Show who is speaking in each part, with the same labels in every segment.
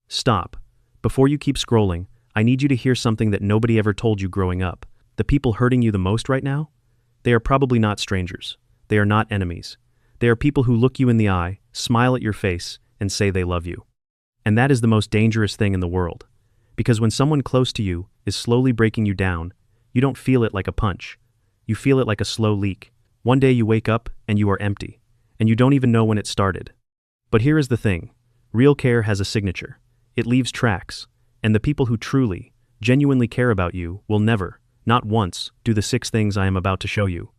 Speaker 1: Stop. Before you keep scrolling, I need you to hear something that nobody ever told you growing up. The people hurting you the most right now? They are probably not strangers. They are not enemies. They are people who look you in the eye, smile at your face, and say they love you. And that is the most dangerous thing in the world. Because when someone close to you is slowly breaking you down, you don't feel it like a punch. You feel it like a slow leak. One day you wake up and you are empty, and you don't even know when it started. But here is the thing. Real care has a signature. It leaves tracks, and the people who truly, genuinely care about you will never, not once, do the 6 things I am about to show you.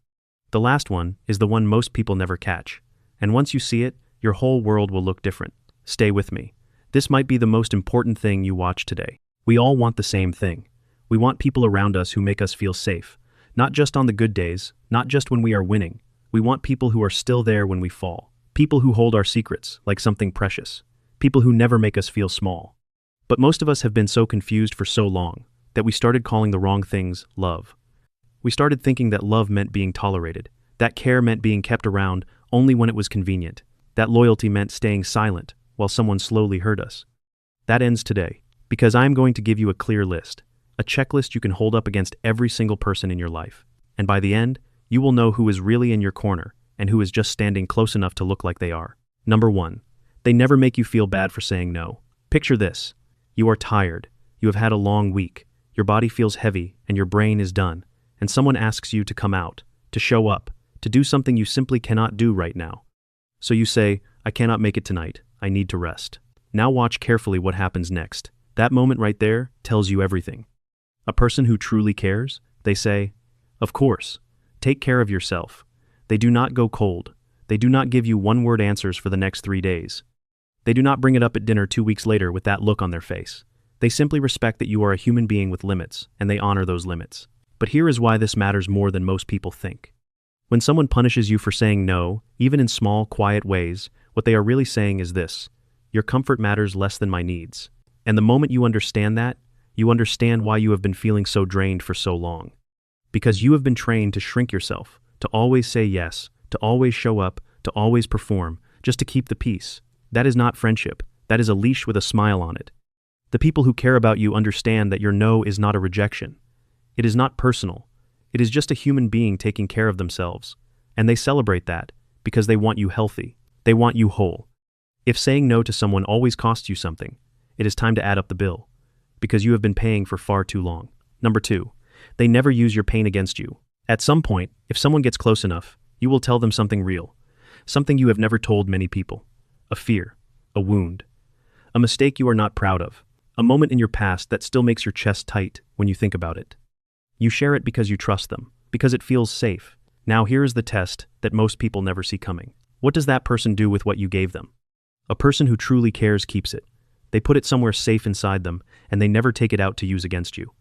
Speaker 1: The last one is the one most people never catch, and once you see it, your whole world will look different. Stay with me. This might be the most important thing you watch today. We all want the same thing. We want people around us who make us feel safe, not just on the good days, not just when we are winning. We want people who are still there when we fall. People who hold our secrets like something precious. People who never make us feel small. But most of us have been so confused for so long that we started calling the wrong things love. We started thinking that love meant being tolerated, that care meant being kept around only when it was convenient, that loyalty meant staying silent while someone slowly hurt us. That ends today, because I am going to give you a clear list, a checklist you can hold up against every single person in your life. And by the end, you will know who is really in your corner and who is just standing close enough to look like they are. Number 1. They never make you feel bad for saying no. Picture this. You are tired. You have had a long week. Your body feels heavy and your brain is done. And someone asks you to come out, to show up, to do something you simply cannot do right now. So you say, I cannot make it tonight. I need to rest. Now watch carefully what happens next. That moment right there tells you everything. A person who truly cares, they say, of course, take care of yourself. They do not go cold. They do not give you one-word answers for the next 3 days. They do not bring it up at dinner 2 weeks later with that look on their face. They simply respect that you are a human being with limits, and they honor those limits. But here is why this matters more than most people think. When someone punishes you for saying no, even in small, quiet ways, what they are really saying is this: your comfort matters less than my needs. And the moment you understand that, you understand why you have been feeling so drained for so long. Because you have been trained to shrink yourself, to always say yes, to always show up, to always perform, just to keep the peace. That is not friendship. That is a leash with a smile on it. The people who care about you understand that your no is not a rejection. It is not personal. It is just a human being taking care of themselves. And they celebrate that because they want you healthy. They want you whole. If saying no to someone always costs you something, it is time to add up the bill, because you have been paying for far too long. Number 2, they never use your pain against you. At some point, if someone gets close enough, you will tell them something real, something you have never told many people. A fear, a wound, a mistake you are not proud of, a moment in your past that still makes your chest tight when you think about it. You share it because you trust them, because it feels safe. Now here is the test that most people never see coming. What does that person do with what you gave them? A person who truly cares keeps it. They put it somewhere safe inside them, and they never take it out to use against you.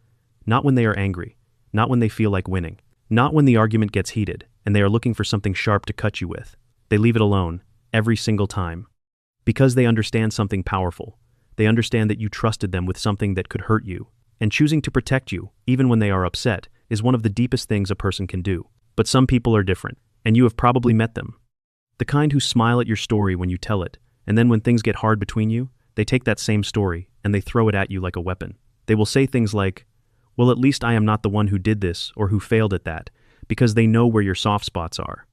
Speaker 1: Not when they are angry, not when they feel like winning, not when the argument gets heated and they are looking for something sharp to cut you with. They leave it alone, every single time. Because they understand something powerful. They understand that you trusted them with something that could hurt you, and choosing to protect you, even when they are upset, is one of the deepest things a person can do. But some people are different, and you have probably met them. The kind who smile at your story when you tell it, and then when things get hard between you, they take that same story and they throw it at you like a weapon. They will say things like, well, at least I am not the one who did this or who failed at that, because they know where your soft spots are.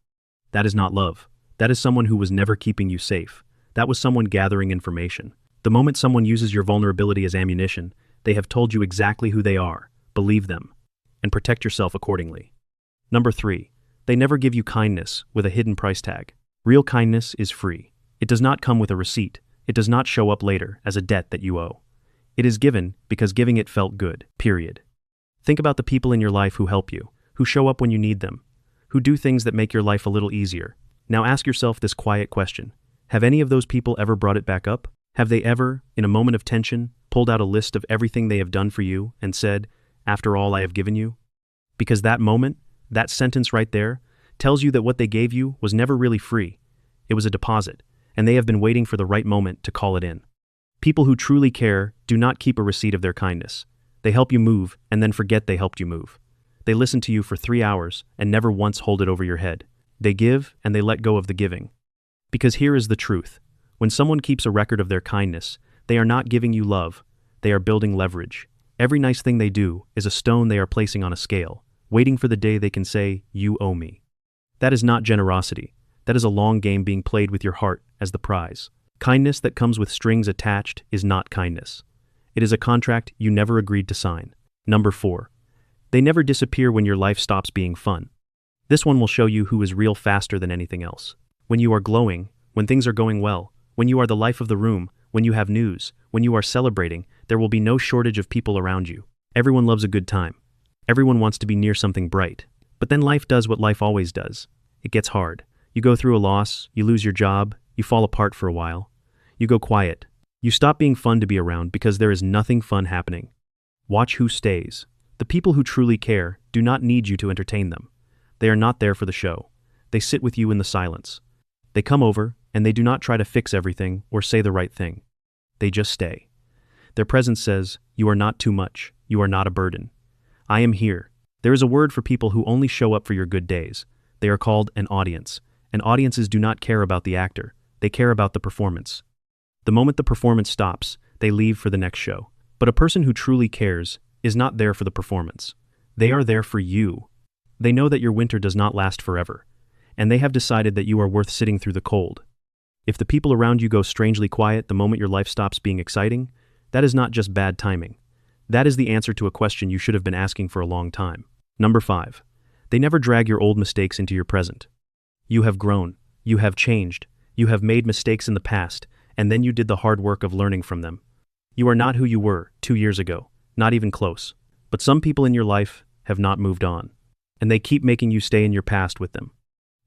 Speaker 1: That is not love. That is someone who was never keeping you safe. That was someone gathering information. The moment someone uses your vulnerability as ammunition, they have told you exactly who they are. Believe them, and protect yourself accordingly. Number 3, they never give you kindness with a hidden price tag. Real kindness is free. It does not come with a receipt. It does not show up later as a debt that you owe. It is given because giving it felt good, period. Think about the people in your life who help you, who show up when you need them, who do things that make your life a little easier. Now ask yourself this quiet question. Have any of those people ever brought it back up? Have they ever, in a moment of tension, pulled out a list of everything they have done for you and said, after all I have given you? Because that moment, that sentence right there, tells you that what they gave you was never really free. It was a deposit, and they have been waiting for the right moment to call it in. People who truly care do not keep a receipt of their kindness. They help you move and then forget they helped you move. They listen to you for 3 hours and never once hold it over your head. They give and they let go of the giving. Because here is the truth. When someone keeps a record of their kindness, They are not giving you love, they are building leverage. Every nice thing they do is a stone they are placing on a scale, waiting for the day they can say, "You owe me." That is not generosity. That is a long game being played with your heart as the prize. Kindness that comes with strings attached is not kindness. It is a contract you never agreed to sign. Number 4. They never disappear when your life stops being fun. This one will show you who is real faster than anything else. When you are glowing, when things are going well, when you are the life of the room, when you have news, when you are celebrating, there will be no shortage of people around you. Everyone loves a good time. Everyone wants to be near something bright. But then life does what life always does. It gets hard. You go through a loss, you lose your job, you fall apart for a while. You go quiet. You stop being fun to be around because there is nothing fun happening. Watch who stays. The people who truly care do not need you to entertain them. They are not there for the show. They sit with you in the silence. They come over, and they do not try to fix everything or say the right thing. They just stay. Their presence says, "You are not too much. You are not a burden. I am here." There is a word for people who only show up for your good days. They are called an audience. And audiences do not care about the actor. They care about the performance. The moment the performance stops, they leave for the next show. But a person who truly cares is not there for the performance. They are there for you. They know that your winter does not last forever. And they have decided that you are worth sitting through the cold. If the people around you go strangely quiet the moment your life stops being exciting, that is not just bad timing. That is the answer to a question you should have been asking for a long time. Number 5. They never drag your old mistakes into your present. You have grown. You have changed. You have made mistakes in the past, and then you did the hard work of learning from them. You are not who you were 2 years ago, not even close. But some people in your life have not moved on, and they keep making you stay in your past with them.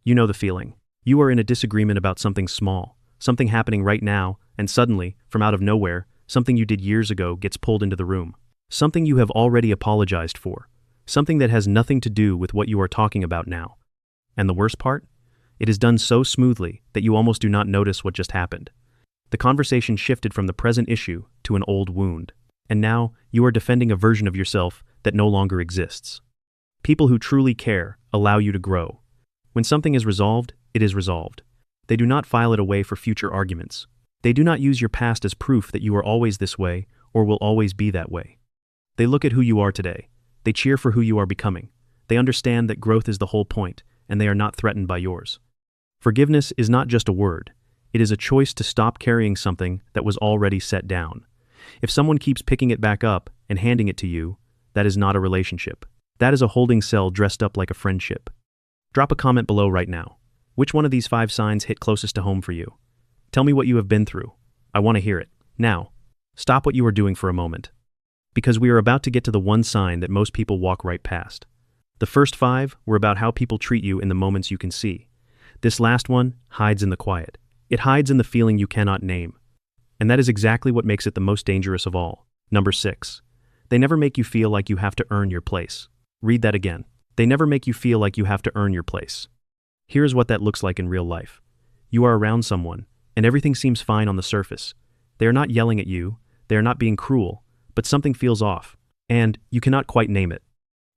Speaker 1: You know the feeling. You are in a disagreement about something small, something happening right now, and suddenly, from out of nowhere, something you did years ago gets pulled into the room. Something you have already apologized for. Something that has nothing to do with what you are talking about now. And the worst part? It is done so smoothly that you almost do not notice what just happened. The conversation shifted from the present issue to an old wound. And now, you are defending a version of yourself that no longer exists. People who truly care allow you to grow. When something is resolved, it is resolved. They do not file it away for future arguments. They do not use your past as proof that you are always this way or will always be that way. They look at who you are today. They cheer for who you are becoming. They understand that growth is the whole point, and they are not threatened by yours. Forgiveness is not just a word. It is a choice to stop carrying something that was already set down. If someone keeps picking it back up and handing it to you, that is not a relationship. That is a holding cell dressed up like a friendship. Drop a comment below right now. Which one of these 5 signs hit closest to home for you? Tell me what you have been through. I want to hear it. Now, stop what you are doing for a moment. Because we are about to get to the one sign that most people walk right past. The first 5 were about how people treat you in the moments you can see. This last one hides in the quiet. It hides in the feeling you cannot name. And that is exactly what makes it the most dangerous of all. Number 6. They never make you feel like you have to earn your place. Read that again. They never make you feel like you have to earn your place. Here's what that looks like in real life. You are around someone, and everything seems fine on the surface. They are not yelling at you, they are not being cruel, but something feels off, and you cannot quite name it.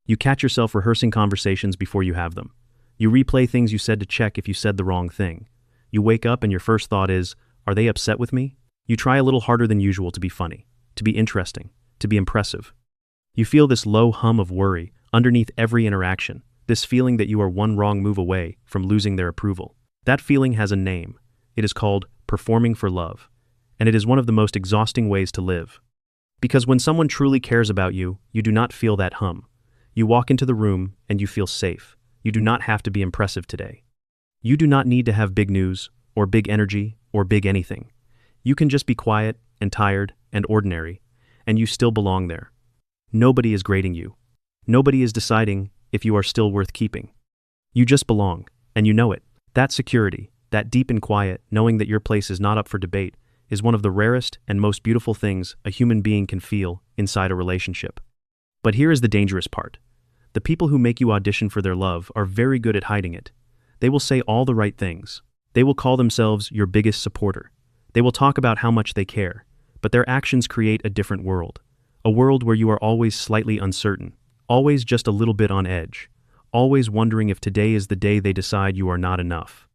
Speaker 1: You catch yourself rehearsing conversations before you have them. You replay things you said to check if you said the wrong thing. You wake up and your first thought is, are they upset with me? You try a little harder than usual to be funny, to be interesting, to be impressive. You feel this low hum of worry underneath every interaction, this feeling that you are one wrong move away from losing their approval. That feeling has a name. It is called performing for love, and it is one of the most exhausting ways to live. Because when someone truly cares about you, you do not feel that hum. You walk into the room and you feel safe. You do not have to be impressive today. You do not need to have big news, or big energy, or big anything. You can just be quiet, and tired, and ordinary, and you still belong there. Nobody is grading you. Nobody is deciding if you are still worth keeping. You just belong, and you know it. That security, that deep and quiet, knowing that your place is not up for debate, is one of the rarest and most beautiful things a human being can feel inside a relationship. But here is the dangerous part. The people who make you audition for their love are very good at hiding it. They will say all the right things. They will call themselves your biggest supporter. They will talk about how much they care, but their actions create a different world. A world where you are always slightly uncertain, always just a little bit on edge, always wondering if today is the day they decide you are not enough.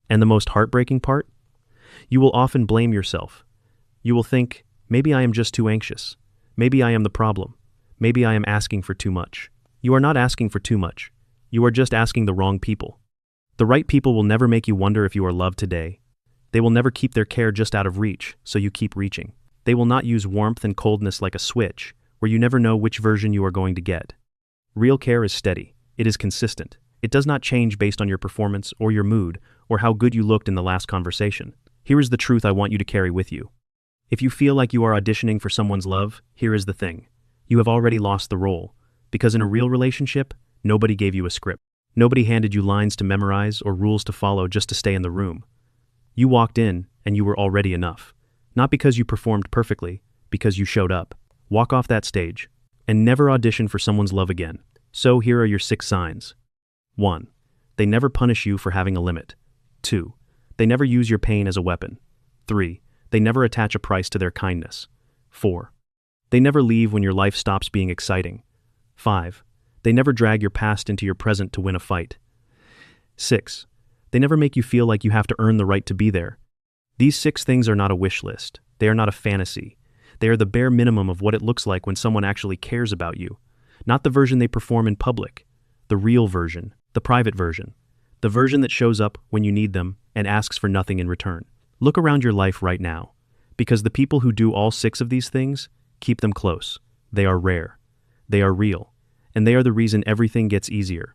Speaker 1: And the most heartbreaking part? You will often blame yourself. You will think, Maybe I am just too anxious. Maybe I am the problem. Maybe I am asking for too much. You are not asking for too much. You are just asking the wrong people. The right people will never make you wonder if you are loved today. They will never keep their care just out of reach, so you keep reaching. They will not use warmth and coldness like a switch, where you never know which version you are going to get. Real care is steady. It is consistent. It does not change based on your performance or your mood or how good you looked in the last conversation. Here is the truth I want you to carry with you. If you feel like you are auditioning for someone's love, here is the thing. You have already lost the role, because in a real relationship, nobody gave you a script. Nobody handed you lines to memorize or rules to follow just to stay in the room. You walked in, and you were already enough. Not because you performed perfectly, because you showed up. Walk off that stage, and never audition for someone's love again. So here are your 6 signs. 1. They never punish you for having a limit. 2. They never use your pain as a weapon. 3. They never attach a price to their kindness. 4. They never leave when your life stops being exciting. 5. They never drag your past into your present to win a fight. 6. They never make you feel like you have to earn the right to be there. These 6 things are not a wish list. They are not a fantasy. They are the bare minimum of what it looks like when someone actually cares about you. Not the version they perform in public. The real version. The private version. The version that shows up when you need them and asks for nothing in return. Look around your life right now. Because the people who do all 6 of these things, keep them close. They are rare. They are real. And they are the reason everything gets easier.